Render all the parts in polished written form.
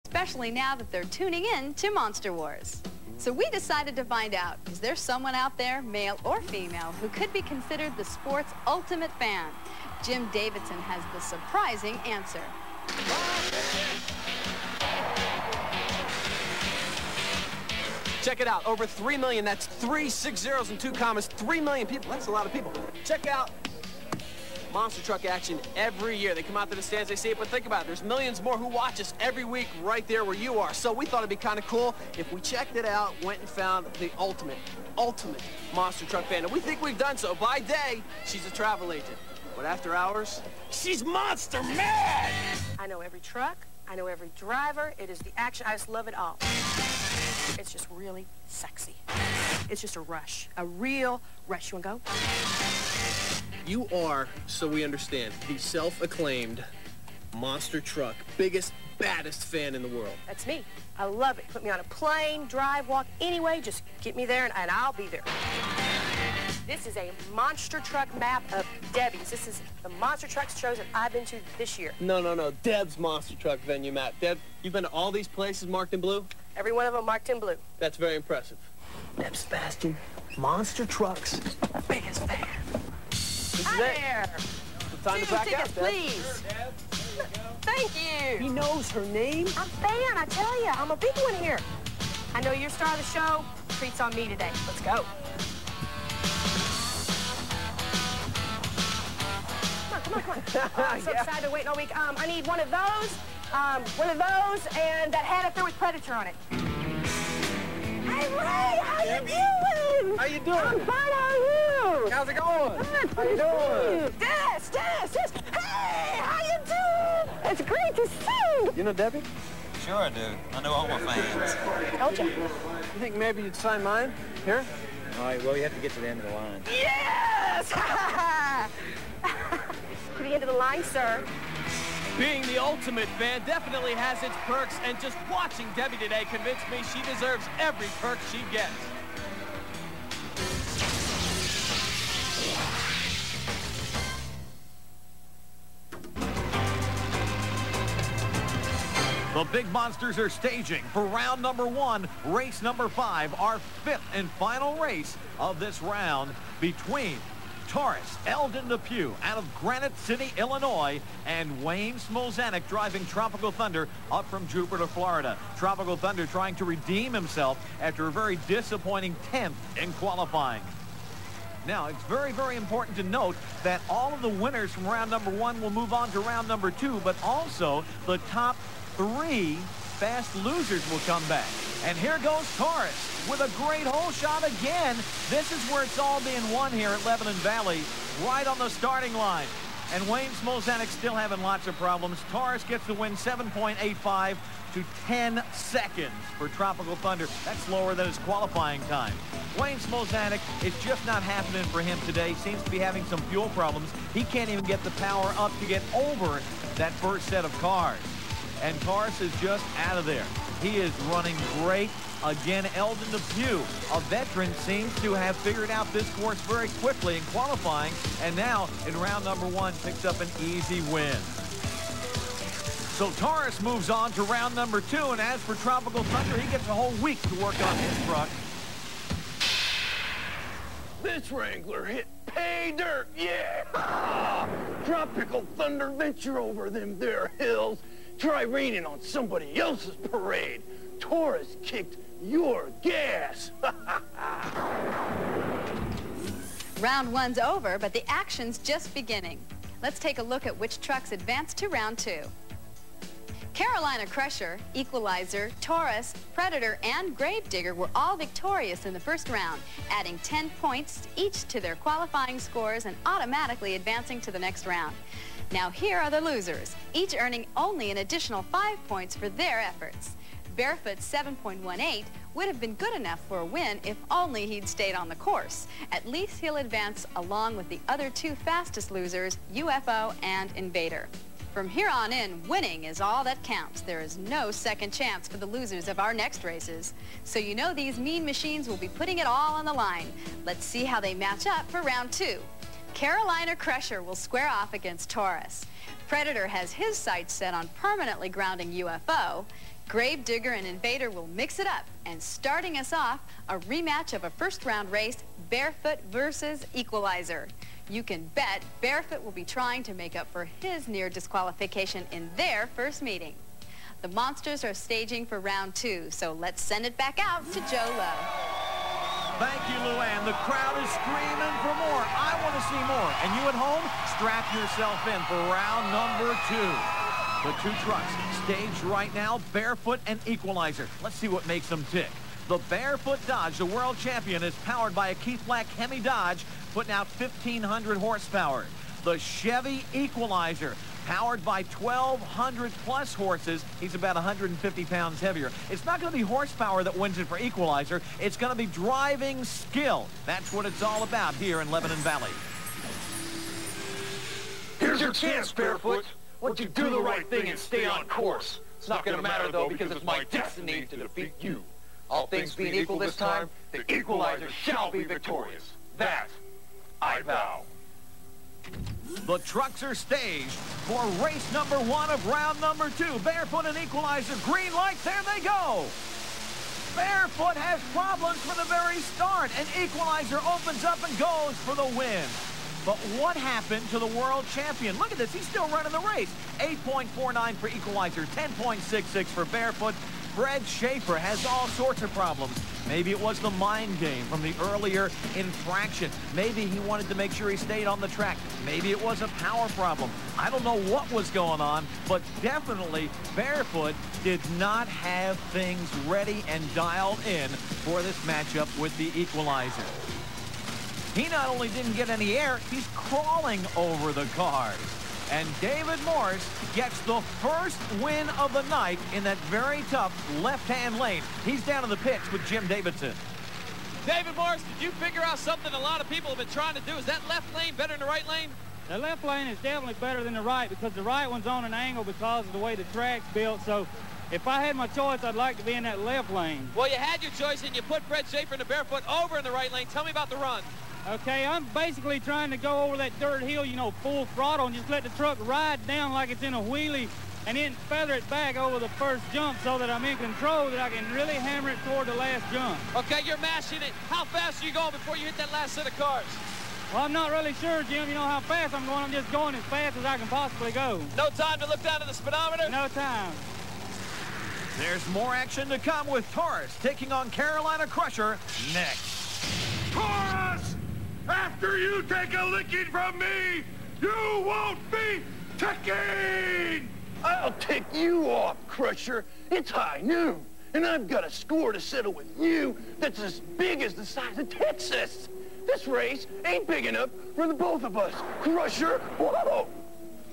especially now that they're tuning in to Monster Wars. So we decided to find out, is there someone out there, male or female, who could be considered the sport's ultimate fan? Jim Davidson has the surprising answer. Check it out, over 3 million, that's 3 6 zeros and 2 commas, 3 million people, that's a lot of people. Check out monster truck action every year. They come out to the stands, they see it, but think about it, there's millions more who watch us every week right there where you are. So we thought it'd be kind of cool if we checked it out, went and found the ultimate monster truck fan. And we think we've done so. By day, she's a travel agent. But after hours, she's monster mad! I know every truck, I know every driver, it is the action, I just love it all. It's just really sexy. It's just a rush, a real rush. You wanna go? You are, so we understand, the self-acclaimed monster truck, biggest, baddest fan in the world. That's me. I love it. Put me on a plane, drive, walk, anyway, just get me there and I'll be there. This is a monster truck map of Debbie's. This is the monster trucks shows that I've been to this year. No. Deb's monster truck venue map. Deb, you've been to all these places marked in blue? Every one of them marked in blue. That's very impressive. Deb Sebastian, monster trucks, biggest fan. Hi there. It's time to back tickets, out, Deb. please. Thank you. He knows her name. I'm a fan, I tell you. I'm a big one here. I know you're star of the show. Treat's on me today. Let's go. Come on. I'm so excited, been waiting all week. I need one of those, and that hat up there with Predator on it. Hey, Ray, how you doing? How you doing? I'm fine, how are you? How's it going? Good. How you doing? Des. Hey, how you doing? It's great to see you. You know Debbie? Sure I do. I know all my fans. Told you. You think maybe you'd sign mine? Here? All right, well, you have to get to the end of the line. Yes! To the end of the line, sir. Being the ultimate fan definitely has its perks, and just watching Debbie today convinced me she deserves every perk she gets. The big monsters are staging for round number 1, race number 5, our 5th and final race of this round between Taurus Eldon Depew out of Granite City, Illinois, and Wayne Smolzanek driving Tropical Thunder up from Jupiter, Florida. Tropical Thunder trying to redeem himself after a very disappointing 10th in qualifying. Now, it's very, very important to note that all of the winners from round number 1 will move on to round number 2, but also the top 3 fast losers will come back. And here goes Taurus with a great hole shot again. This is where it's all being won here at Lebanon Valley, right on the starting line. And Wayne Smolzanek still having lots of problems. Taurus gets the win 7.85 to 10 seconds for Tropical Thunder. That's lower than his qualifying time. Wayne Smolzanek, it's just not happening for him today. Seems to be having some fuel problems. He can't even get the power up to get over that first set of cars. And Taurus is just out of there. He is running great. Again, Eldon Depew, a veteran, seems to have figured out this course very quickly in qualifying, and now in round number 1 picks up an easy win. So Taurus moves on to round number 2, and as for Tropical Thunder, he gets a whole week to work on his truck. This Wrangler hit pay dirt, yeah! Tropical Thunder venture over them there hills. Try raining on somebody else's parade. Taurus kicked your gas. Round 1's over, but the action's just beginning. Let's take a look at which trucks advance to round 2. Carolina Crusher, Equalizer, Taurus, Predator, and Gravedigger were all victorious in the first round, adding 10 points each to their qualifying scores and automatically advancing to the next round. Now here are the losers, each earning only an additional 5 points for their efforts. Barefoot's 7.18 would have been good enough for a win if only he'd stayed on the course. At least he'll advance along with the other 2 fastest losers, UFO and Invader. From here on in, winning is all that counts. There is no second chance for the losers of our next races. So you know these mean machines will be putting it all on the line. Let's see how they match up for round 2. Carolina Crusher will square off against Taurus. Predator has his sights set on permanently grounding UFO. Gravedigger and Invader will mix it up, and starting us off, a rematch of a first-round race, Barefoot versus Equalizer. You can bet Barefoot will be trying to make up for his near disqualification in their first meeting. The Monsters are staging for round 2, so let's send it back out to Joe Lowe. Thank you, Luann. The crowd is screaming for more. I want to see more. And you at home, strap yourself in for round number 2. The two trucks staged right now, Barefoot and Equalizer. Let's see what makes them tick. The Barefoot Dodge, the world champion, is powered by a Keith Black Hemi Dodge, putting out 1,500 horsepower. The Chevy Equalizer, powered by 1,200 plus horses. He's about 150 pounds heavier. It's not going to be horsepower that wins it for Equalizer. It's going to be driving skill. That's what it's all about here in Lebanon Valley. Here's your chance, Barefoot. Once you do the right thing and stay on course. It's not going to matter, though, because it's my destiny to defeat you. All things being equal this time, the Equalizer shall be victorious. That I vow. The trucks are staged for race number 1 of round number 2. Barefoot and Equalizer, green lights, there they go. Barefoot has problems from the very start, and Equalizer opens up and goes for the win. But what happened to the world champion? Look at this. He's still running the race. 8.49 for Equalizer, 10.66 for Barefoot. Fred Schaefer has all sorts of problems. Maybe it was the mind game from the earlier infraction. Maybe he wanted to make sure he stayed on the track. Maybe it was a power problem. I don't know what was going on, but definitely Barefoot did not have things ready and dialed in for this matchup with the Equalizer. He not only didn't get any air, he's crawling over the cars. And David Morris gets the first win of the night in that very tough left-hand lane. He's down in the pits with Jim Davidson. David Morris, did you figure out something a lot of people have been trying to do? Is that left lane better than the right lane? The left lane is definitely better than the right because the right one's on an angle because of the way the track's built. So if I had my choice, I'd like to be in that left lane. Well, you had your choice, and you put Fred Schaefer and the Barefoot over in the right lane. Tell me about the run. Okay, I'm basically trying to go over that dirt hill, you know, full throttle, and just let the truck ride down like it's in a wheelie, and then feather it back over the first jump so that I'm in control, that I can really hammer it toward the last jump. Okay, you're mashing it. How fast are you going before you hit that last set of cars? Well, I'm not really sure, Jim. You know how fast I'm going. I'm just going as fast as I can possibly go. No time to look down at the speedometer? No time. There's more action to come with Taurus taking on Carolina Crusher next. Taurus! After you take a licking from me, you won't be ticking! I'll tick you off, Crusher. It's high noon, and I've got a score to settle with you that's as big as the size of Texas. This race ain't big enough for the both of us, Crusher. Whoa!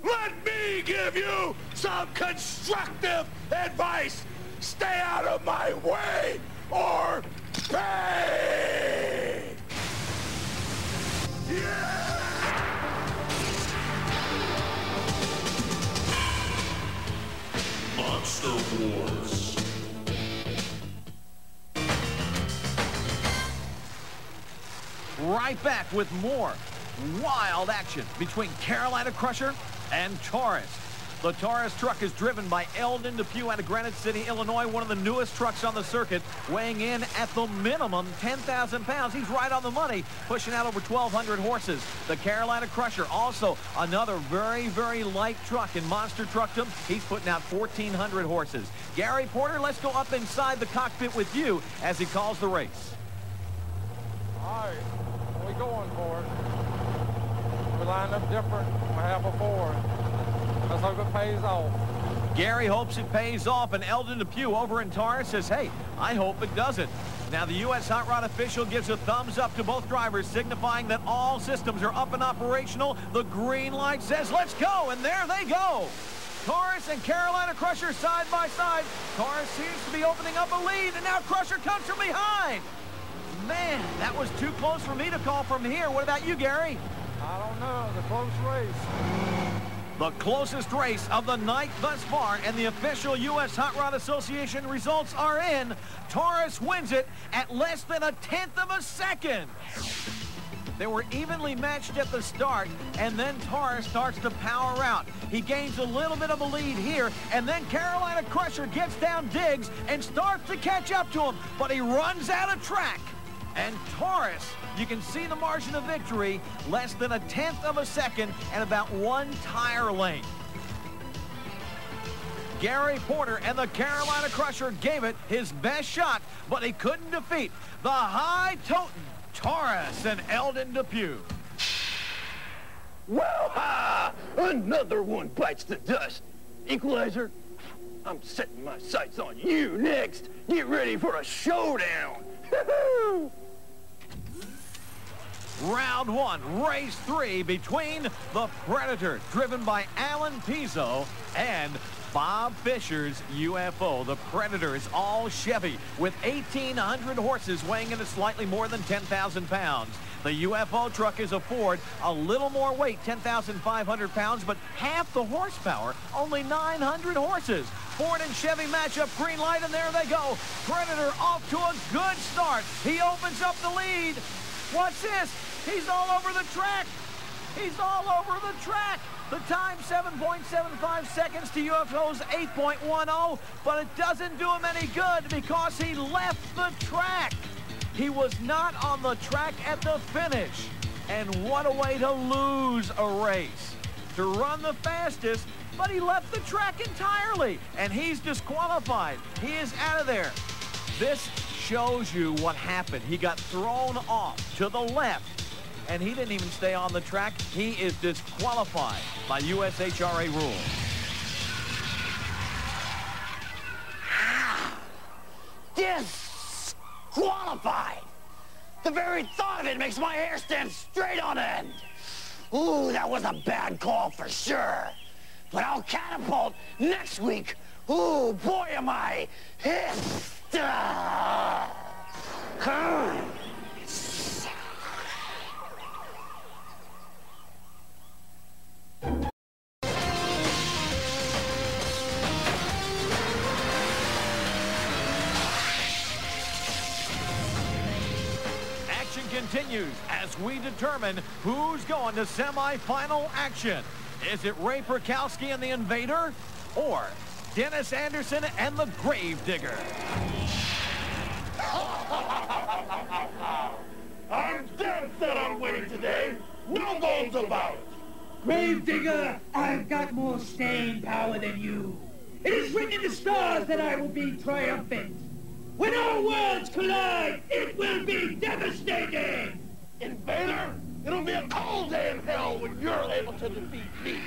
Let me give you some constructive advice. Stay out of my way or pay! Monster Wars. Right back with more wild action between Carolina Crusher and Taurus. The Taurus truck is driven by Eldon Depew out of Granite City, Illinois, one of the newest trucks on the circuit, weighing in at the minimum 10,000 pounds. He's right on the money, pushing out over 1,200 horses. The Carolina Crusher, also another very, very light truck in monster truckdom. He's putting out 1,400 horses. Gary Porter, let's go up inside the cockpit with you as he calls the race. All right, we're going for it. We lined up different than we have before. Let's hope it pays off. Gary hopes it pays off, and Eldon Depew over in Taurus says, hey, I hope it doesn't. Now, the U.S. Hot Rod official gives a thumbs up to both drivers, signifying that all systems are up and operational. The green light says, let's go, and there they go. Taurus and Carolina Crusher side by side. Taurus seems to be opening up a lead, and now Crusher comes from behind. Man, that was too close for me to call from here. What about you, Gary? I don't know. It's a close race. The closest race of the night thus far, and the official U.S. Hot Rod Association results are in. Taurus wins it at less than 1/10 of a second. They were evenly matched at the start, and then Taurus starts to power out. He gains a little bit of a lead here, and then Carolina Crusher gets down Diggs and starts to catch up to him, but he runs out of track. And Taurus, you can see the margin of victory, less than 1/10 of a second and about 1 tire length. Gary Porter and the Carolina Crusher gave it his best shot, but he couldn't defeat the high-toting Taurus and Eldon Depew. Well, ha! Another one bites the dust. Equalizer, I'm setting my sights on you next. Get ready for a showdown. Round 1, race 3 between the Predator, driven by Alan Pizzo, and Bob Fisher's UFO. The Predator is all Chevy with 1,800 horses weighing in at slightly more than 10,000 pounds. The UFO truck is a Ford, a little more weight, 10,500 pounds, but half the horsepower, only 900 horses. Ford and Chevy match up, green light, and there they go. Predator off to a good start. He opens up the lead. What's this? He's all over the track. He's all over the track. The time, 7.75 seconds to UFO's 8.10, but it doesn't do him any good because he left the track. He was not on the track at the finish. And what a way to lose a race. To run the fastest, but he left the track entirely, and he's disqualified. He is out of there. This shows you what happened. He got thrown off to the left, and he didn't even stay on the track. He is disqualified by USHRA rules. Disqualified! The very thought of it makes my hair stand straight on end. Ooh, that was a bad call for sure. But I'll catapult next week. Ooh, boy, am I hissed. Action continues as we determine who's going to semifinal action. Is it Ray Perkowski and the Invader, or Dennis Anderson and the Gravedigger? I'm dead set on winning today. No bones about it. Gravedigger, I've got more staying power than you. It is written in the stars that I will be triumphant. When all worlds collide, it will be devastating. Invader, it'll be a cold day in hell when you're able to defeat me.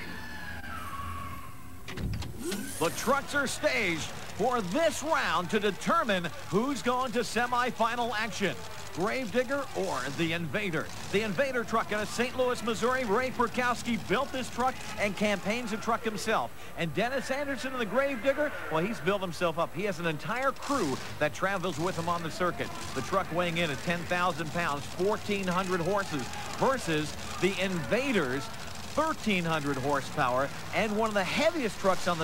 The trucks are staged for this round to determine who's going to semifinal action. Gravedigger or the Invader. The Invader truck out of St. Louis, Missouri. Ray Perkowski built this truck and campaigns the truck himself. And Dennis Anderson and the Gravedigger, well, he's built himself up. He has an entire crew that travels with him on the circuit. The truck weighing in at 10,000 pounds, 1,400 horses, versus the Invader's 1,300 horsepower and one of the heaviest trucks on the